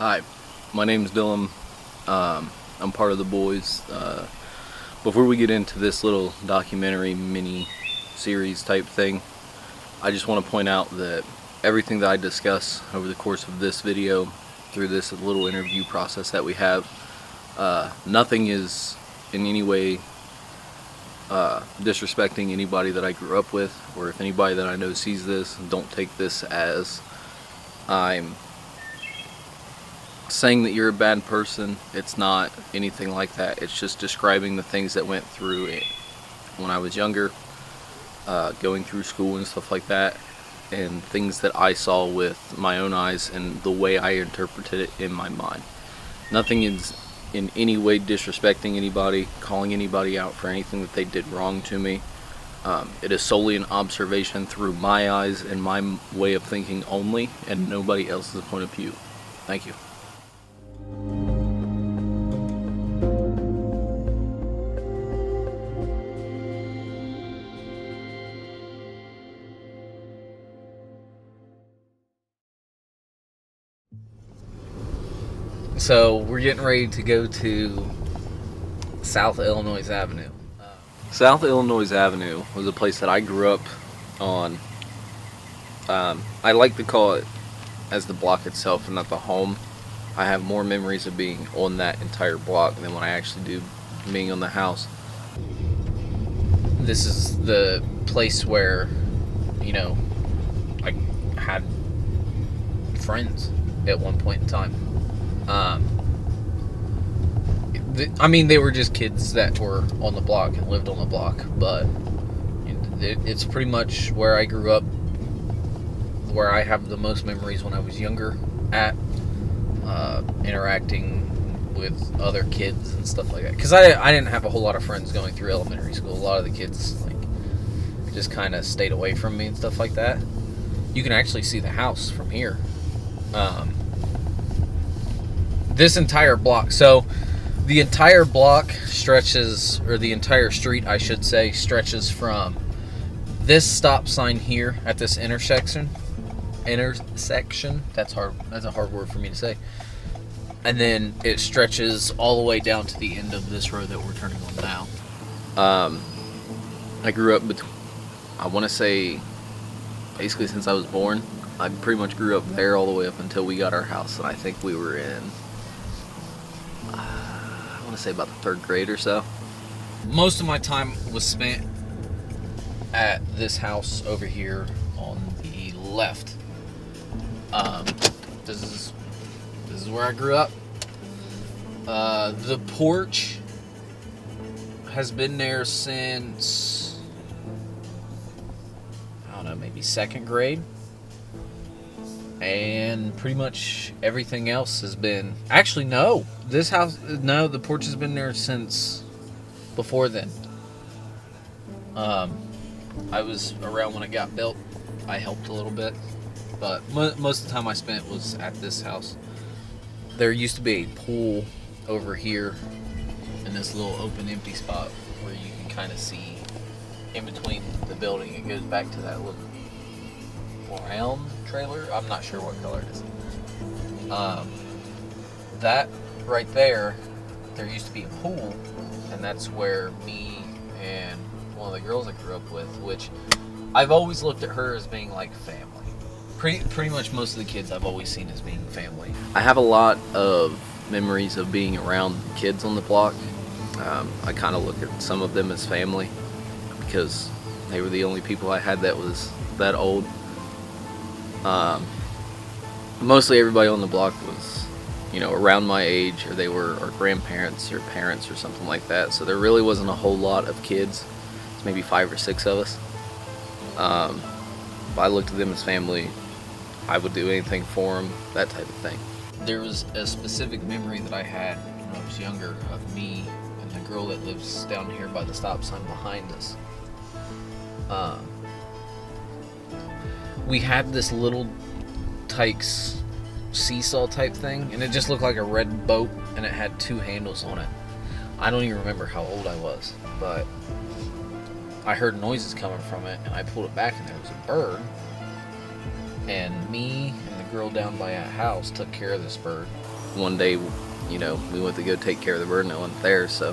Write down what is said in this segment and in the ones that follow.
Hi, my name is Dylon. I'm part of the boys. Before we get into this little documentary mini series type thing, I just want to point out that everything that I discuss over the course of this video, through this little interview process that we have, nothing is in any way disrespecting anybody that I grew up with, or if anybody that I know sees this, don't take this as I'm saying that you're a bad person. It's not anything like that. It's just describing the things that went through it when I was younger, going through school and stuff like that, and things that I saw with my own eyes and the way I interpreted it in my mind. Nothing is in any way disrespecting anybody, calling anybody out for anything that they did wrong to me. It is solely an observation through my eyes and my way of thinking only, and nobody else's point of view. Thank you. So we're getting ready to go to South Illinois Avenue. South Illinois Avenue was a place that I grew up on. I like to call it as the block itself and not the home. I have more memories of being on that entire block than when I actually do being on the house. This is the place where, I had friends at one point in time. They were just kids that were on the block and lived on the block, but it's pretty much where I grew up, where I have the most memories when I was younger at, interacting with other kids and stuff like that. Because I didn't have a whole lot of friends going through elementary school. A lot of the kids just kind of stayed away from me and stuff like that. You can actually see the house from here. This entire block, so the entire block stretches, or the entire street I should say, stretches from this stop sign here at this intersection, that's a hard word for me to say, and then it stretches all the way down to the end of this road that we're turning on now. I grew up I want to say, basically since I was born. I pretty much grew up there all the way up until we got our house, and I think we were in, I want to say about the third grade or so. Most of my time was spent at this house over here on the left. This is where I grew up. The porch has been there since, I don't know, maybe second grade. And pretty much everything else has been... Actually, no. The porch has been there since before then. I was around when it got built. I helped a little bit. But most of the time I spent was at this house. There used to be a pool over here in this little open empty spot where you can kind of see in between the building. It goes back to that little brown trailer. I'm not sure what color it is. That right there used to be a pool, and that's where me and one of the girls I grew up with, which I've always looked at her as being like family. Pretty much most of the kids I've always seen as being family. I have a lot of memories of being around kids on the block. I kind of look at some of them as family because they were the only people I had that was that old. Mostly everybody on the block was, around my age, or they were our grandparents or parents or something like that. So there really wasn't a whole lot of kids. It's maybe 5 or 6 of us. If I looked at them as family, I would do anything for them, that type of thing. There was a specific memory that I had when I was younger of me and the girl that lives down here by the stop sign behind us. We had this little Tykes seesaw type thing, and it just looked like a red boat, and it had 2 handles on it. I don't even remember how old I was, but I heard noises coming from it, and I pulled it back, and there was a bird. And me and the girl down by that house took care of this bird. one day, we went to go take care of the bird and it wasn't there. So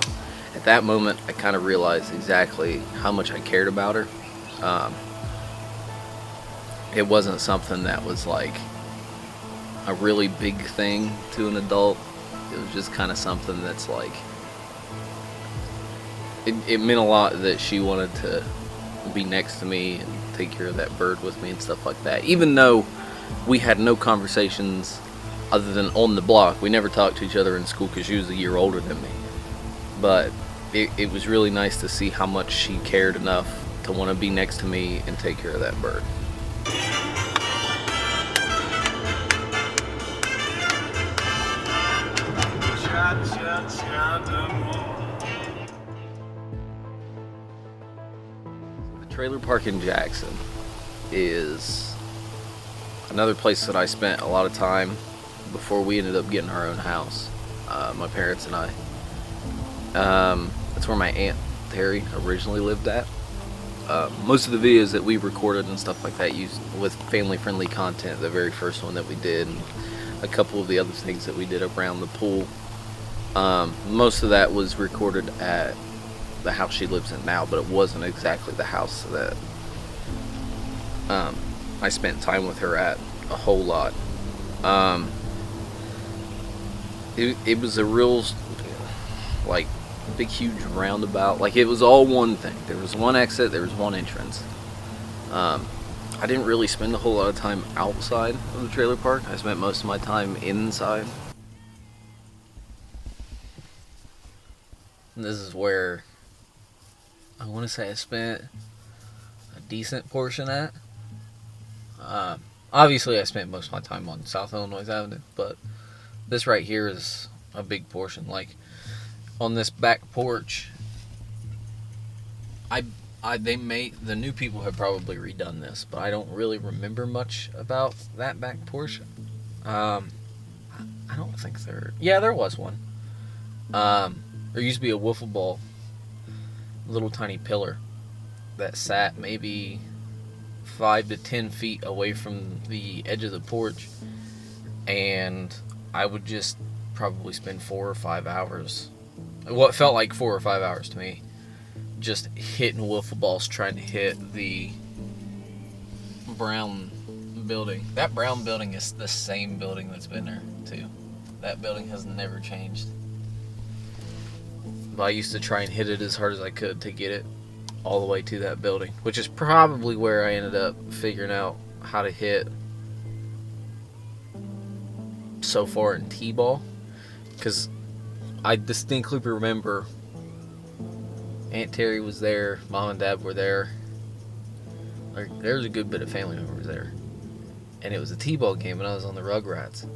at that moment, I kind of realized exactly how much I cared about her. It wasn't something that was like a really big thing to an adult. It was just kind of something that's like, it meant a lot that she wanted to be next to me and take care of that bird with me and stuff like that. Even though we had no conversations other than on the block. We never talked to each other in school because she was a year older than me. But it was really nice to see how much she cared enough to want to be next to me and take care of that bird. The trailer park in Jackson is another place that I spent a lot of time before we ended up getting our own house, my parents and I. That's where my Aunt Terry originally lived at. Most of the videos that we recorded and stuff like that used with family-friendly content, the very first one that we did, and a couple of the other things that we did around the pool. Most of that was recorded at the house she lives in now, but it wasn't exactly the house that I spent time with her at a whole lot. It was a real, like, big huge roundabout. Like, it was all one thing. There was one exit, there was one entrance. I didn't really spend a whole lot of time outside of the trailer park. I spent most of my time inside. And this is where I want to say I spent a decent portion at. Obviously I spent most of my time on South Illinois Avenue, but this right here is a big portion. Like, on this back porch, the new people have probably redone this, but I don't really remember much about that back porch. I don't think there was one. There used to be a wiffle ball, little tiny pillar that sat maybe 5 to 10 feet away from the edge of the porch, and I would just probably spend 4 or 5 hours, what felt like 4 or 5 hours to me, just hitting wiffle balls trying to hit the brown building. That brown building is the same building that's been there too. That building has never changed. But I used to try and hit it as hard as I could to get it all the way to that building, which is probably where I ended up figuring out how to hit so far in T-ball, because I distinctly remember Aunt Terry was there, Mom and Dad were there, there was a good bit of family members there, and it was a T-ball game and I was on the Rugrats,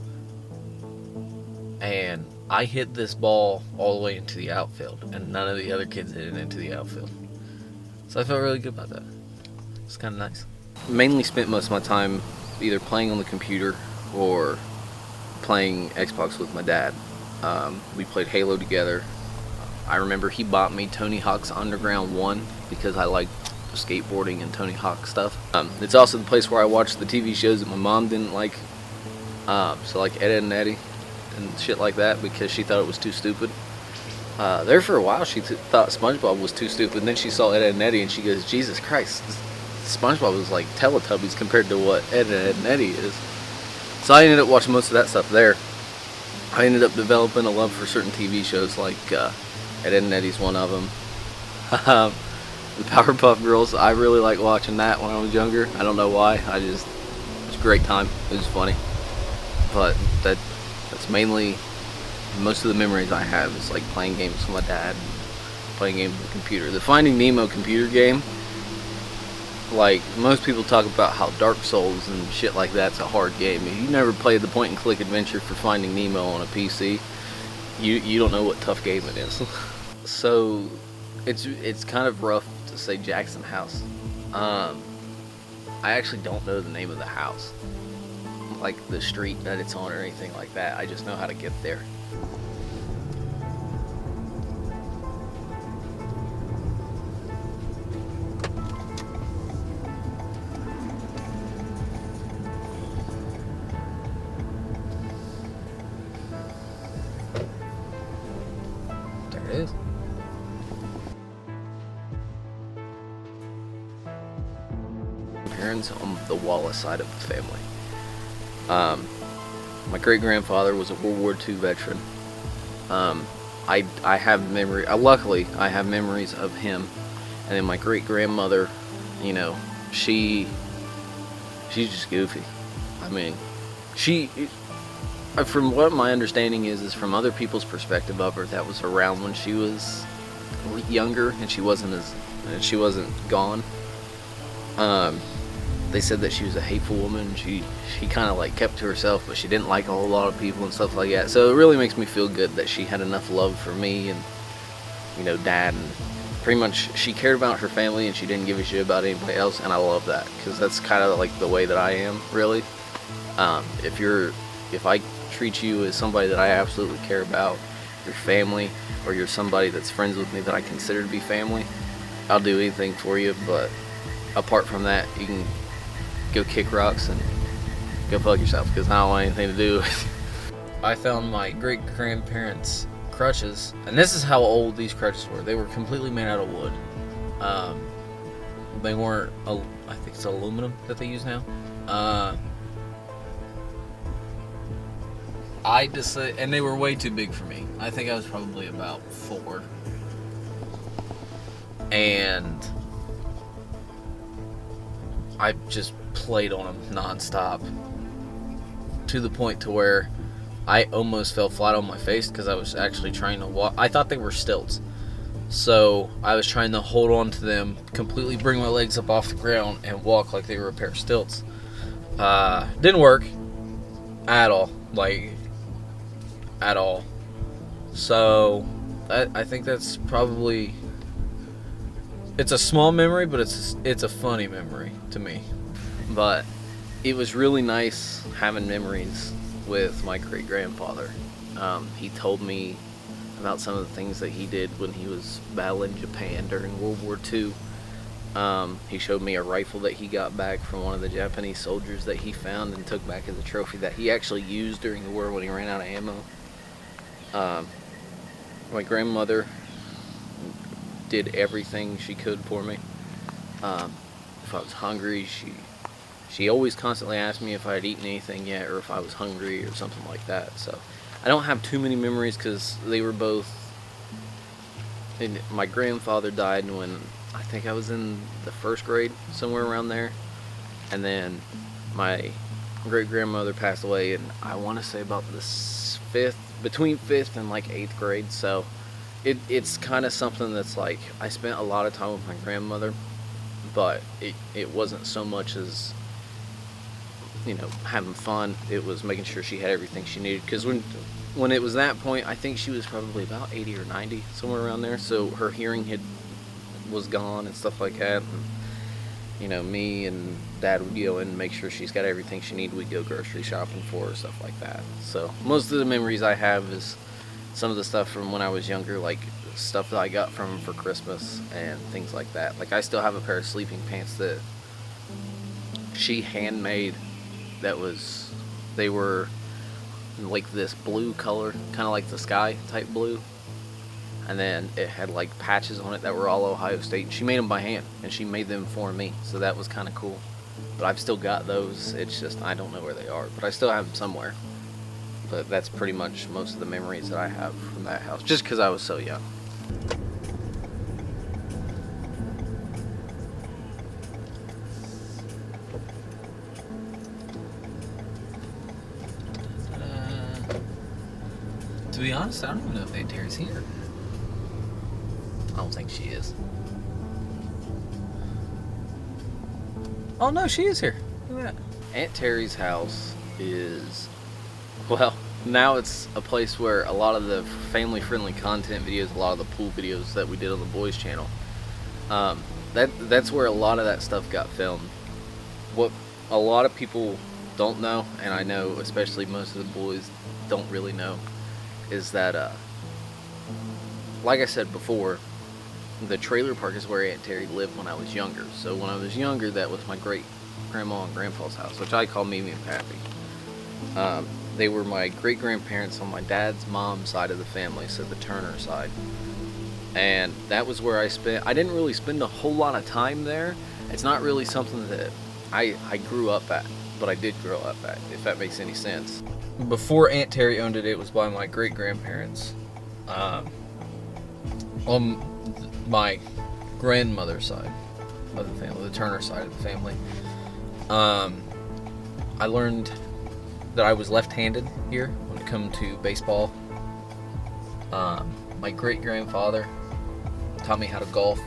and I hit this ball all the way into the outfield, and none of the other kids hit it into the outfield. So I felt really good about that. It's kind of nice. Mainly spent most of my time either playing on the computer or playing Xbox with my dad. We played Halo together. I remember he bought me Tony Hawk's Underground 1 because I liked skateboarding and Tony Hawk stuff. It's also the place where I watched the TV shows that my mom didn't like. So like Ed, Edd and Eddy and shit like that, because she thought it was too stupid. There for a while she thought SpongeBob was too stupid, and then she saw Ed, Edd and Eddy and she goes, Jesus Christ, SpongeBob was like Teletubbies compared to what Ed, Edd and Eddy is. So I ended up watching most of that stuff there. I ended up developing a love for certain TV shows, like Ed, Edd and Eddy's one of them. The Powerpuff Girls, I really liked watching that when I was younger. I don't know why, it was a great time, it was funny. But that's mainly, most of the memories I have is like playing games with my dad, playing games with the computer. The Finding Nemo computer game, like, most people talk about how Dark Souls and shit like that's a hard game. If you never played the point and click adventure for Finding Nemo on a PC, you don't know what tough game it is. So it's kind of rough to say Jackson House. I actually don't know the name of the house, like the street that it's on or anything like that. I just know how to get there. grandparents on the Wallace side of the family. My great-grandfather was a World War II veteran. I have memory. Luckily, I have memories of him. And then my great-grandmother, you know, she's just goofy. I mean, from what my understanding is from other people's perspective of her, that was around when she was younger and she wasn't gone. They said that she was a hateful woman. She kind of like kept to herself, but she didn't like a whole lot of people and stuff like that. So it really makes me feel good that she had enough love for me and, you know, Dad, and pretty much she cared about her family and she didn't give a shit about anybody else. And I love that, because that's kind of like the way that I am, really. If I treat you as somebody that I absolutely care about, your family, or you're somebody that's friends with me that I consider to be family, I'll do anything for you. But apart from that, you can go kick rocks and go fuck yourself, because I don't want anything to do with it. I found my great-grandparents' crutches, and this is how old these crutches were. They were completely made out of wood. They weren't, I think it's aluminum that they use now. I decided, and they were way too big for me. I think I was probably about 4. And I just played on them nonstop, to the point to where I almost fell flat on my face, because I was actually trying to walk. I thought they were stilts, so I was trying to hold on to them, completely bring my legs up off the ground and walk like they were a pair of stilts. Didn't work at all, at all. So I think that's probably, it's a small memory, but it's a funny memory to me. But it was really nice having memories with my great-grandfather. He told me about some of the things that he did when he was battling Japan during World War II. He showed me a rifle that he got back from one of the Japanese soldiers that he found and took back as a trophy that he actually used during the war when he ran out of ammo. My grandmother did everything she could for me. If I was hungry, she always constantly asked me if I had eaten anything yet, or if I was hungry or something like that. So I don't have too many memories, because they were both, and my grandfather died when I think I was in the 1st grade, somewhere around there. And then my great-grandmother passed away, and I want to say about between 5th and like 8th grade. So it's kind of something that's like, I spent a lot of time with my grandmother, but it wasn't so much as, you know, having fun. It was making sure she had everything she needed, because when it was that point, I think she was probably about 80 or 90, somewhere around there. So her hearing was gone and stuff like that. And, you know, me and Dad would go in and make sure she's got everything she needed. We'd go grocery shopping for her, stuff like that. So most of the memories I have is some of the stuff from when I was younger, like stuff that I got from her for Christmas and things like that. Like, I still have a pair of sleeping pants that she handmade. They were like this blue color, kind of like the sky type blue. And then it had like patches on it that were all Ohio State. She made them by hand, and she made them for me, so that was kind of cool. But I've still got those. It's just I don't know where they are, but I still have them somewhere. But that's pretty much most of the memories that I have from that house, just because I was so young. To be honest, I don't even know if Aunt Terry's here. I don't think she is. Oh no, she is here. Look at that. Aunt Terry's house is, well, now it's a place where a lot of the family-friendly content videos, a lot of the pool videos that we did on the boys' channel, that's where a lot of that stuff got filmed. What a lot of people don't know, and I know especially most of the boys don't really know, is that, like I said before, the trailer park is where Aunt Terry lived when I was younger. So when I was younger, that was my great-grandma and grandpa's house, which I call Mimi and Pappy. They were my great-grandparents on my dad's mom's side of the family, so the Turner side. And that was where I didn't really spend a whole lot of time there. It's not really something that I grew up at, but I did grow up at, if that makes any sense. Before Aunt Terry owned it, it was by my great grandparents. On my grandmother's side of the family, the Turner side of the family. I learned that I was left-handed here when it come to baseball. My great-grandfather taught me how to golf.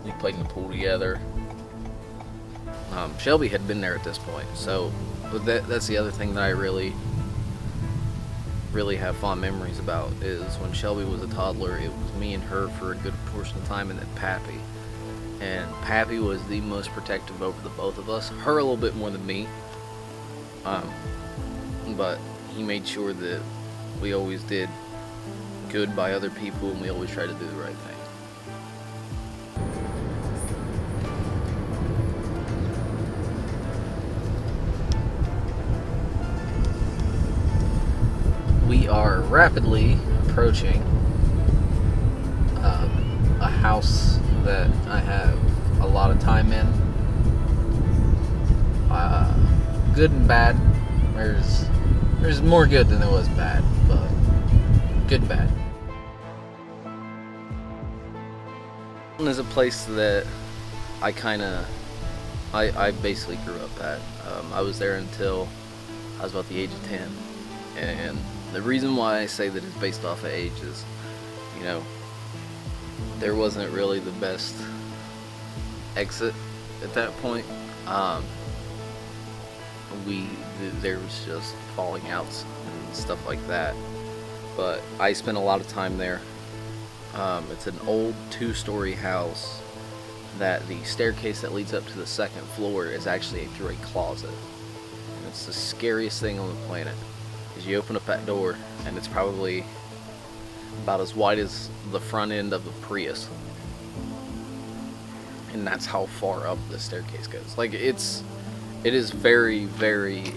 We played in the pool together. Shelby had been there at this point, so that's the other thing that I really have fond memories about, is when Shelby was a toddler, it was me and her for a good portion of time, and then Pappy. And Pappy was the most protective over the both of us. Her a little bit more than me. But he made sure that we always did good by other people, and we always tried to do the right thing. We are rapidly approaching a house that I have a lot of time in. Good and bad. There's more good than there was bad, but good and bad. Is a place that I basically grew up at. I was there until I was about the age of 10, and the reason why I say that it's based off of age is, there wasn't really the best exit at that point. There was just falling outs and stuff like that. But I spent a lot of time there. It's an old 2-story house that the staircase that leads up to the second floor is actually through a closet. And it's the scariest thing on the planet. You open up that door, and it's probably about as wide as the front end of a Prius, and that's how far up the staircase goes. Like, it is very, very,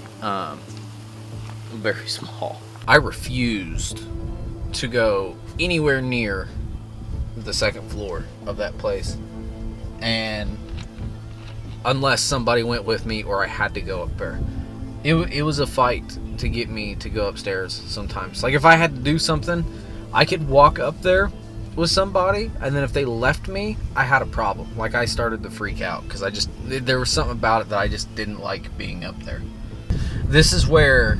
very small. I refused to go anywhere near the second floor of that place, and unless somebody went with me or I had to go up there. It was a fight to get me to go upstairs sometimes. Like, if I had to do something, I could walk up there with somebody, and then if they left me, I had a problem. Like, I started to freak out because there was something about it that I just didn't like being up there. This is where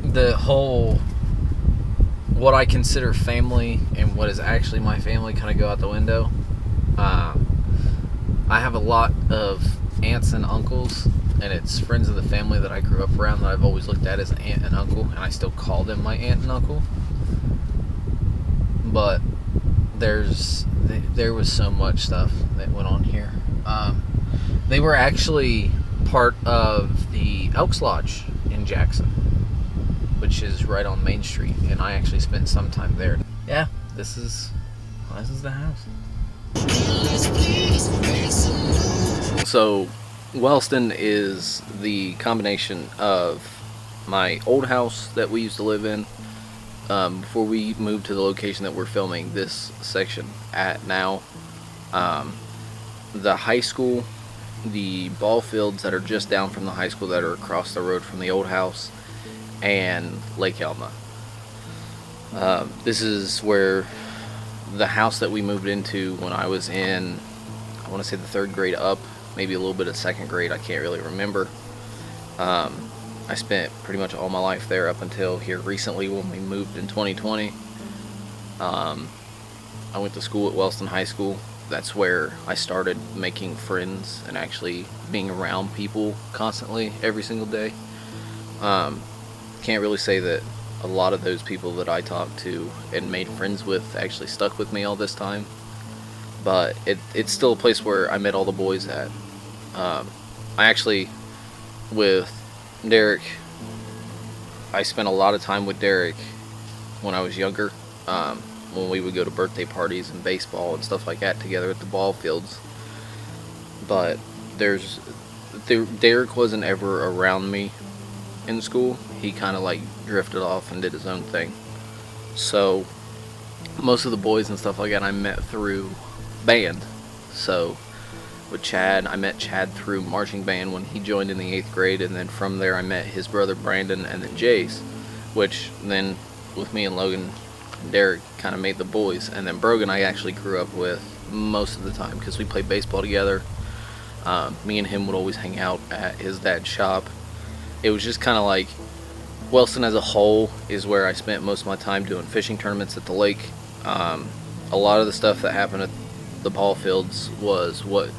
the whole, what I consider family and what is actually my family kind of go out the window. I have a lot of aunts and uncles, and it's friends of the family that I grew up around that I've always looked at as aunt and uncle, and I still call them my aunt and uncle. But there was so much stuff that went on here. They were actually part of the Elks Lodge in Jackson, which is right on Main Street, and I actually spent some time there. Yeah, this is the house. So Wellston is the combination of my old house that we used to live in before we moved to the location that we're filming this section at now, the high school, the ball fields that are just down from the high school that are across the road from the old house, and Lake Elma. This is where the house that we moved into when I was in, I want to say the 3rd grade up, maybe a little bit of 2nd grade, I can't really remember. I spent pretty much all my life there up until here recently when we moved in 2020. I went to school at Wellston High School. That's where I started making friends and actually being around people constantly every single day. Can't really say that a lot of those people that I talked to and made friends with actually stuck with me all this time, but it's still a place where I met all the boys at. I actually, with Derek, I spent a lot of time with Derek when I was younger, when we would go to birthday parties and baseball and stuff like that together at the ball fields. But Derek wasn't ever around me in school. He kind of like drifted off and did his own thing. So most of the boys and stuff like that I met through band. So with Chad, I met Chad through marching band when he joined in the 8th grade, and then from there I met his brother Brandon and then Jace, which then with me and Logan and Derek kind of made the boys. And then Brogan I actually grew up with most of the time because we played baseball together. Me and him would always hang out at his dad's shop. It was just kind of like Wellston as a whole is where I spent most of my time doing fishing tournaments at the lake. A lot of the stuff that happened at the ball fields was what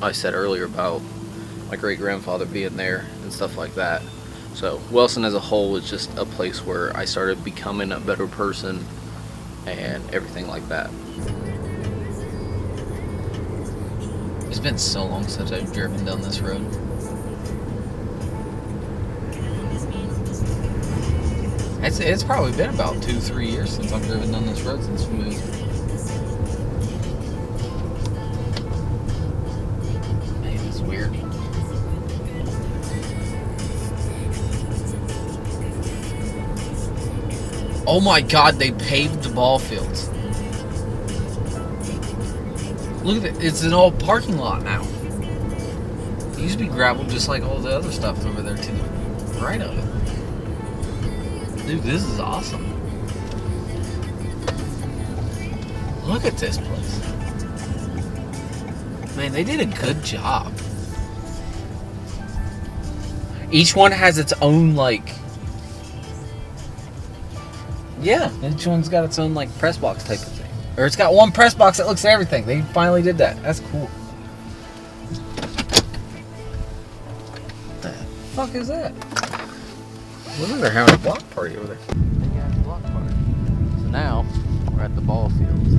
I said earlier about my great-grandfather being there and stuff like that. So Wellston as a whole was just a place where I started becoming a better person and everything like that. It's been so long since I've driven down this road. It's probably been about 2-3 years since I've driven down this road since we moved. Man, it's weird. Oh my God, they paved the ball fields. Look at it, it's an old parking lot now. It used to be gravel just like all the other stuff over there to the right of it. Dude, this is awesome. Look at this place. Man, they did a good job. Each one has its own, like... Yeah, each one's got its own, like, press box type of thing. Or it's got one press box that looks at everything. They finally did that. That's cool. What the fuck is that? Look at they're having a block party over there. Big ass block party. So now we're at the ball fields.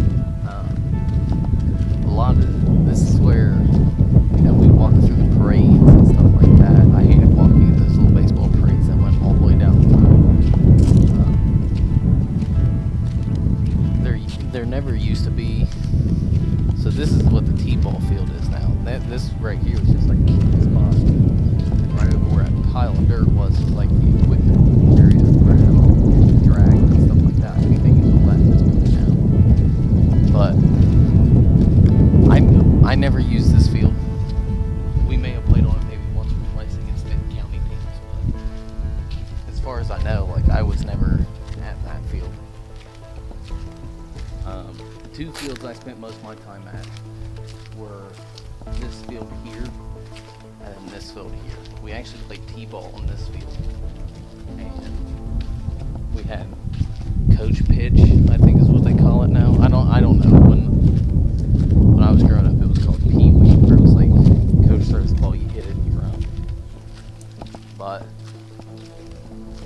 A lot of this is where we walk through the parades and stuff like that. I hated walking in those little baseball parades that went all the way down through. There never used to be. So this is what the T-ball field is now. This right here was just like a spot. Right over where that pile of dirt was like the equipment area where I had all the drag and stuff like that. I think they use all that in this movie now. But I never used this field. We may have played on it maybe once or twice against Denton County teams, but as far as I know, like I was never at that field. The two fields I spent most of my time at were this field here and then this field here. We actually played T-ball on this field, and we had coach pitch, I think is what they call it now. I don't know. When I was growing up, it was called Pee-wee, where it was like coach throws the ball, you hit it, and you run. But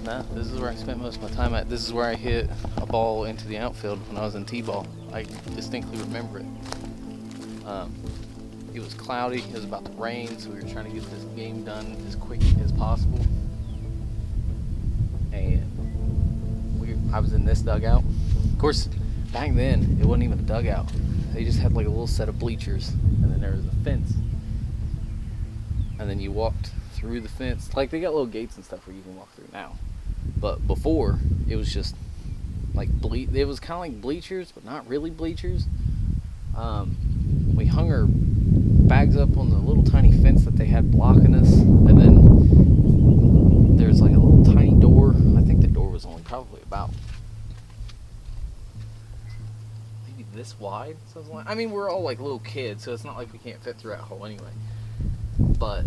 no, this is where I spent most of my time at. This is where I hit a ball into the outfield when I was in T-ball. I distinctly remember it. It was cloudy, it was about to rain, so we were trying to get this game done as quick as possible. And I was in this dugout. Of course, back then, it wasn't even a dugout. They just had like a little set of bleachers, and then there was a fence. And then you walked through the fence. Like, they got little gates and stuff where you can walk through now. But before, it was just like it was kind of like bleachers, but not really bleachers. We hung our bags up on the little tiny fence that they had blocking us, and then there's like a little tiny door. I think the door was only probably about maybe this wide. I mean, we're all like little kids, so it's not like we can't fit through that hole anyway. But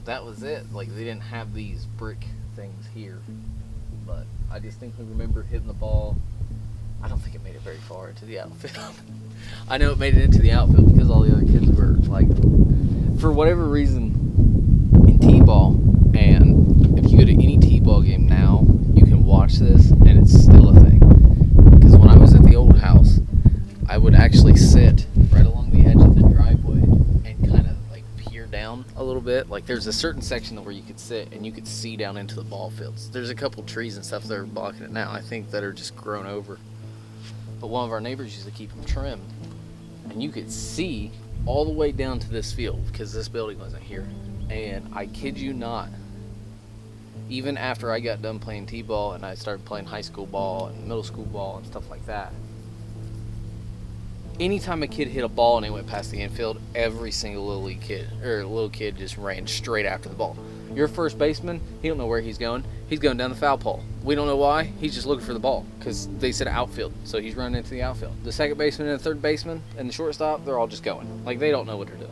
that was it. Like, they didn't have these brick things here. But I distinctly remember hitting the ball. I don't think it made it very far into the outfield. I know it made it into the outfield because all the other kids were, like, for whatever reason, in T-ball, and if you go to any T-ball game now, you can watch this, and it's still a thing. Because when I was at the old house, I would actually sit right along the edge of the driveway and kind of, like, peer down a little bit. Like, there's a certain section where you could sit, and you could see down into the ball fields. There's a couple trees and stuff that are blocking it now, I think, that are just grown over. But one of our neighbors used to keep them trimmed, and you could see all the way down to this field because this building wasn't here. And I kid you not, even after I got done playing T-ball and I started playing high school ball and middle school ball and stuff like that, anytime a kid hit a ball and it went past the infield, every single little kid just ran straight after the ball. Your first baseman, he don't know where he's going. He's going down the foul pole. We don't know why. He's just looking for the ball because they said outfield, so he's running into the outfield. The second baseman and the third baseman and the shortstop, they're all just going. Like, they don't know what they're doing.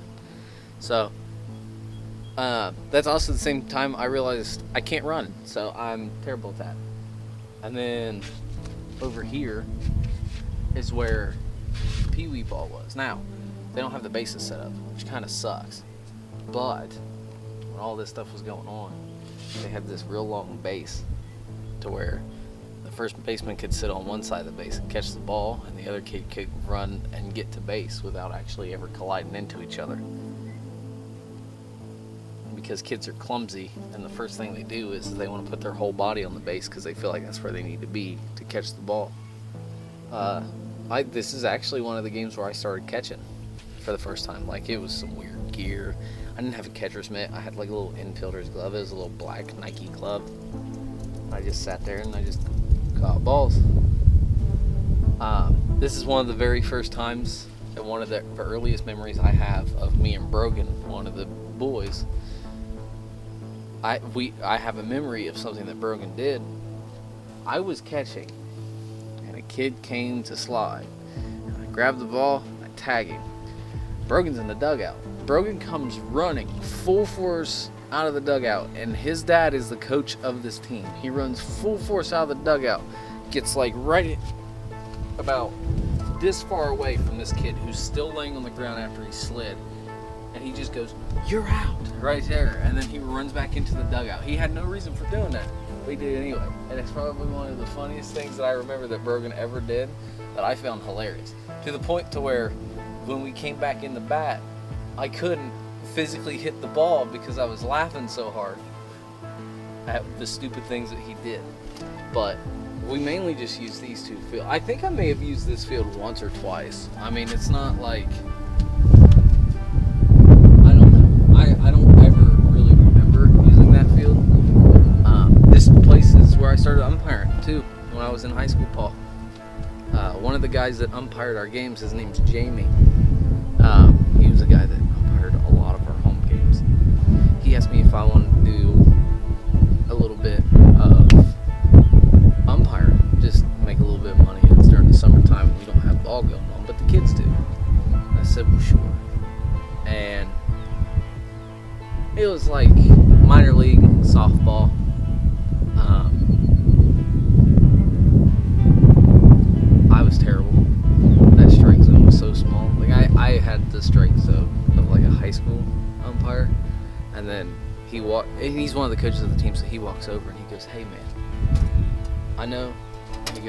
So that's also the same time I realized I can't run, so I'm terrible at that. And then over here is where Pee Wee ball was. Now, they don't have the bases set up, which kind of sucks. But when all this stuff was going on, they had this real long base to where the first baseman could sit on one side of the base and catch the ball, and the other kid could run and get to base without actually ever colliding into each other. Because kids are clumsy, and the first thing they do is they want to put their whole body on the base because they feel like that's where they need to be to catch the ball. This is actually one of the games where I started catching for the first time. Like, it was some weird gear. I didn't have a catcher's mitt. I had like a little infielder's glove. It was a little black Nike glove. I just sat there and I just caught balls. This is one of the very first times and one of the earliest memories I have of me and Brogan, one of the boys. I have a memory of something that Brogan did. I was catching, and a kid came to slide. And I grabbed the ball, and I tag him. Brogan's in the dugout. Brogan comes running full force out of the dugout, and his dad is the coach of this team. He runs full force out of the dugout, gets like right about this far away from this kid who's still laying on the ground after he slid, and he just goes, "You're out," right there, and then he runs back into the dugout. He had no reason for doing that, but he did it anyway, and it's probably one of the funniest things that I remember that Brogan ever did that I found hilarious, to the point to where when we came back in the bat, I couldn't physically hit the ball because I was laughing so hard at the stupid things that he did. But we mainly just used these two fields. I think I may have used this field once or twice. I mean, it's not like, I don't know. I don't ever really remember using that field. This place is where I started umpiring too when I was in high school, Paul. One of the guys that umpired our games, his name's Jamie. He was a guy that umpired a lot of our home games. He asked me if I wanted to do a little bit of umpiring, just make a little bit of money. It's during the summertime, we don't have ball going on, but the kids do. I said, well, sure. And it was like minor league softball. I was terrible. That strike zone was so small. Like, I had the strike zone of like a high school umpire, and then he's one of the coaches of the team, so he walks over and he goes, "Hey man, I know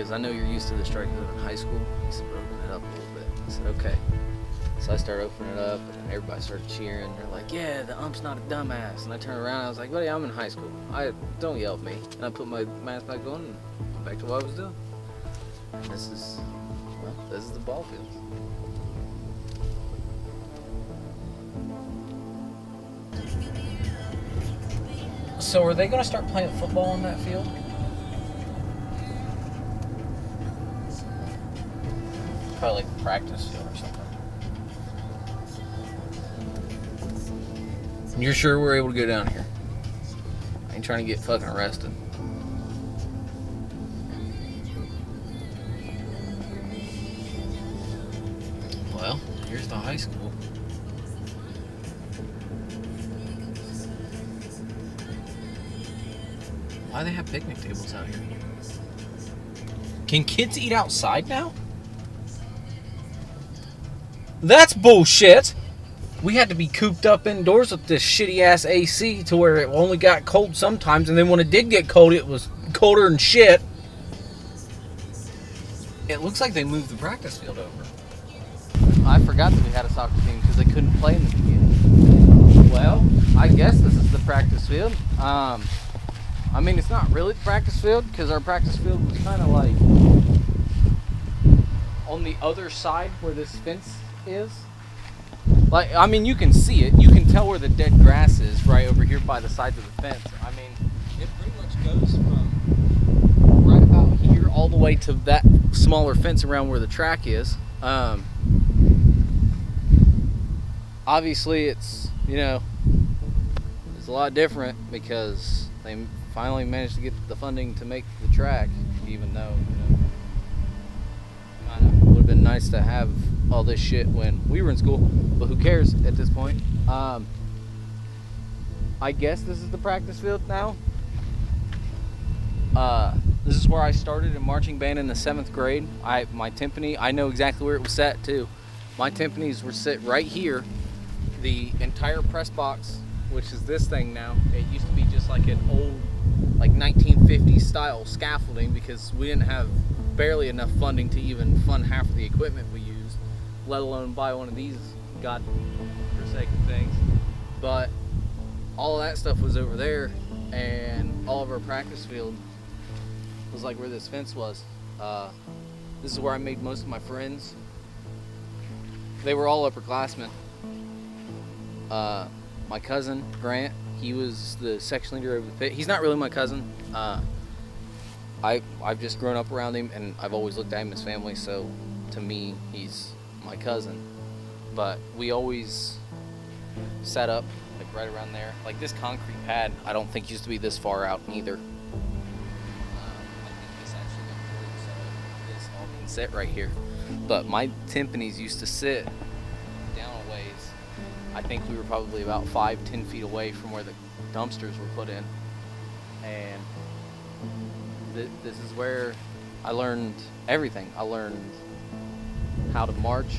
you're used to the strike zone in high school." He said, "Open it up a little bit." I said, "Okay." So I started opening it up, and then everybody started cheering. They're like, "Yeah, the ump's not a dumbass." And I turned around and I was like, "Buddy, I'm in high school. Don't yell at me." And I put my mask back on and went back to what I was doing. And this is the ball field. So are they going to start playing football on that field? Probably like a practice field or something. You're sure we're able to go down here? I ain't trying to get fucking arrested. Well, here's the high school. Why do they have picnic tables out here? Can kids eat outside now? That's bullshit! We had to be cooped up indoors with this shitty ass AC to where it only got cold sometimes, and then when it did get cold, it was colder than shit. It looks like they moved the practice field over. I forgot that we had a soccer team because they couldn't play in the beginning. Well, I guess this is the practice field. I mean, it's not really the practice field because our practice field was kind of like on the other side where this fence is. Like, I mean, you can see it. You can tell where the dead grass is right over here by the sides of the fence. I mean, it pretty much goes from right about here all the way to that smaller fence around where the track is. obviously it's, it's a lot different because they finally managed to get the funding to make the track, even though, kind of would have been nice to have all this shit when we were in school, but who cares at this point. I guess this is the practice field now. This is where I started in marching band in the 7th grade. My timpani, I know exactly where it was set too. My timpanis were set right here. The entire press box, which is this thing now, it used to be just like an old, like 1950s style scaffolding because we didn't have barely enough funding to even fund half of the equipment we used, let alone buy one of these godforsaken things. But all of that stuff was over there, and all of our practice field was like where this fence was. This is where I made most of my friends. They were all upperclassmen. My cousin, Grant, he was the section leader of the pit. He's not really my cousin. I've just grown up around him, and I've always looked at him as family, so to me, he's my cousin. But we always sat up, like right around there. Like this concrete pad, I don't think used to be this far out either. Sit right here, but my timpanis used to sit down a ways. I think we were probably about 5-10 feet away from where the dumpsters were put in, and this is where I learned everything. I learned how to march.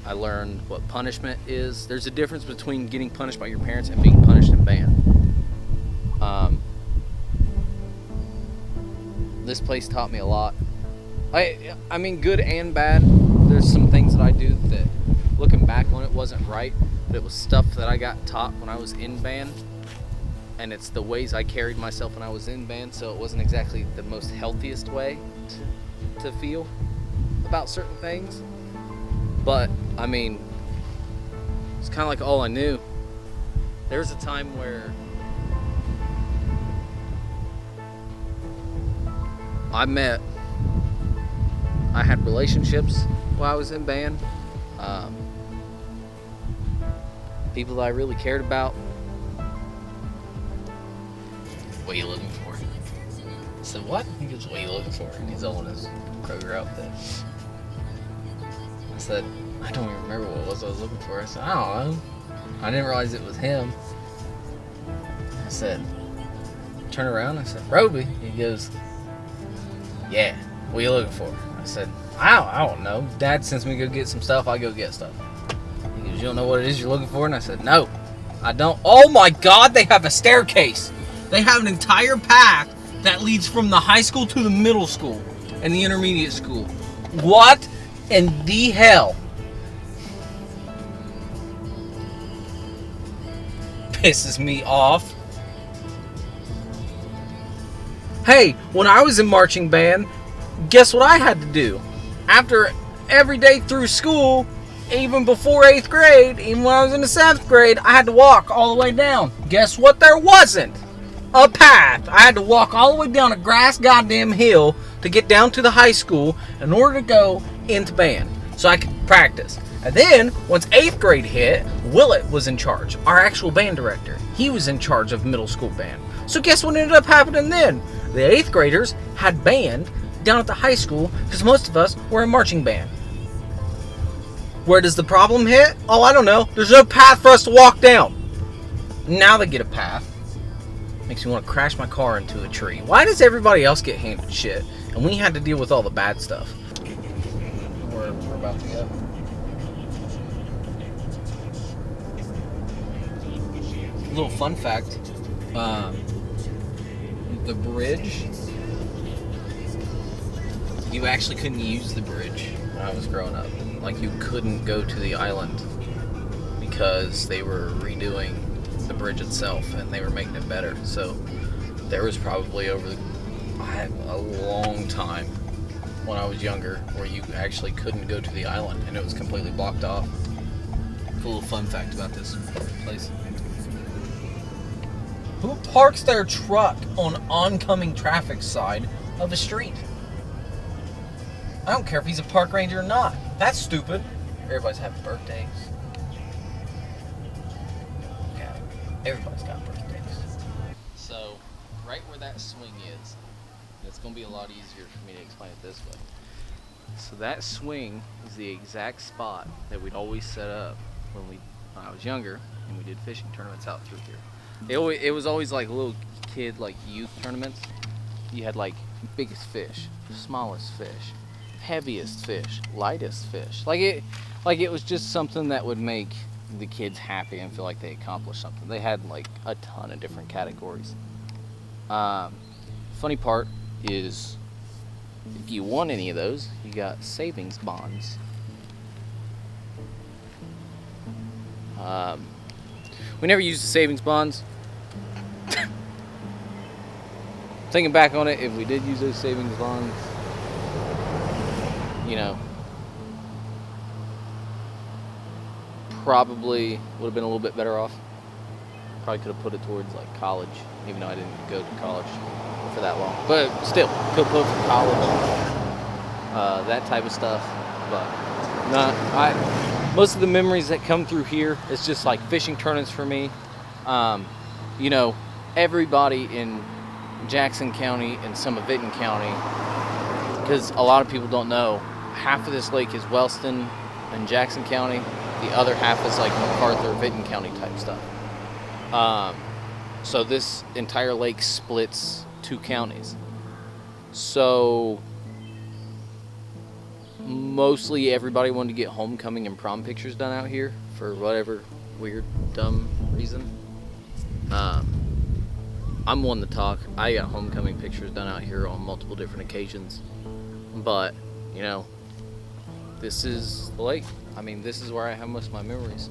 I learned what punishment is. There's a difference between getting punished by your parents and being punished in band. This place taught me a lot. I mean, good and bad. There's some things that I do that, looking back on it, wasn't right, but it was stuff that I got taught when I was in band, and it's the ways I carried myself when I was in band, so it wasn't exactly the most healthiest way to feel about certain things. But, I mean, it's kind of like all I knew. There was a time where I had relationships while I was in band. People that I really cared about. What are you looking for? I said, what? He goes, what are you looking for? And he's all in his Kroger outfit. I said, I don't even remember what it was I was looking for. I said, I don't know. I didn't realize it was him. I said, turn around. I said, Roby. He goes, yeah, what are you looking for? I said, I don't know. Dad sends me to go get some stuff. I go get stuff. He goes, you don't know what it is you're looking for? And I said, no, I don't. Oh my God, they have a staircase. They have an entire path that leads from the high school to the middle school and the intermediate school. What in the hell? Pisses me off. Hey, when I was in marching band, guess what I had to do? After every day through school, even before 8th grade, even when I was in the 7th grade, I had to walk all the way down. Guess what? There wasn't a path. I had to walk all the way down a grass goddamn hill to get down to the high school in order to go into band so I could practice. And then, once 8th grade hit, Willett was in charge, our actual band director. He was in charge of middle school band. So guess what ended up happening then? The 8th graders had band down at the high school because most of us were in marching band. Where does the problem hit? Oh, I don't know. There's no path for us to walk down. Now they get a path. Makes me want to crash my car into a tree. Why does everybody else get handed shit and we had to deal with all the bad stuff? We're about to go. Little fun fact. The bridge, you actually couldn't use the bridge when I was growing up. Like, you couldn't go to the island because they were redoing the bridge itself and they were making it better. So there was probably a long time when I was younger where you actually couldn't go to the island and it was completely blocked off. A little fun fact about this place. Who parks their truck on oncoming traffic side of a street? I don't care if he's a park ranger or not. That's stupid. Everybody's having birthdays. Everybody's got birthdays. So, right where that swing is, it's going to be a lot easier for me to explain it this way. So that swing is the exact spot that we'd always set up when I was younger and we did fishing tournaments out through here. It was always like little kid, like youth tournaments. You had like biggest fish, smallest fish, heaviest fish, lightest fish. Like it was just something that would make the kids happy and feel like they accomplished something. They had like a ton of different categories. Funny part is, if you won any of those, you got savings bonds. We never used the savings bonds. Thinking back on it, if we did use those savings bonds, you know, probably would have been a little bit better off. Probably could have put it towards like college, even though I didn't go to college for that long. But still, could put it for college, that type of stuff. But most of the memories that come through here, it's just like fishing tournaments for me. You know, everybody in Jackson County and some of Vinton County, because a lot of people don't know, half of this lake is Wellston and Jackson County. The other half is like MacArthur, Vinton County type stuff. So this entire lake splits 2 counties. So mostly everybody wanted to get homecoming and prom pictures done out here for whatever weird, dumb reason. I'm one to talk. I got homecoming pictures done out here on multiple different occasions. But, you know, this is the lake. I mean, this is where I have most of my memories.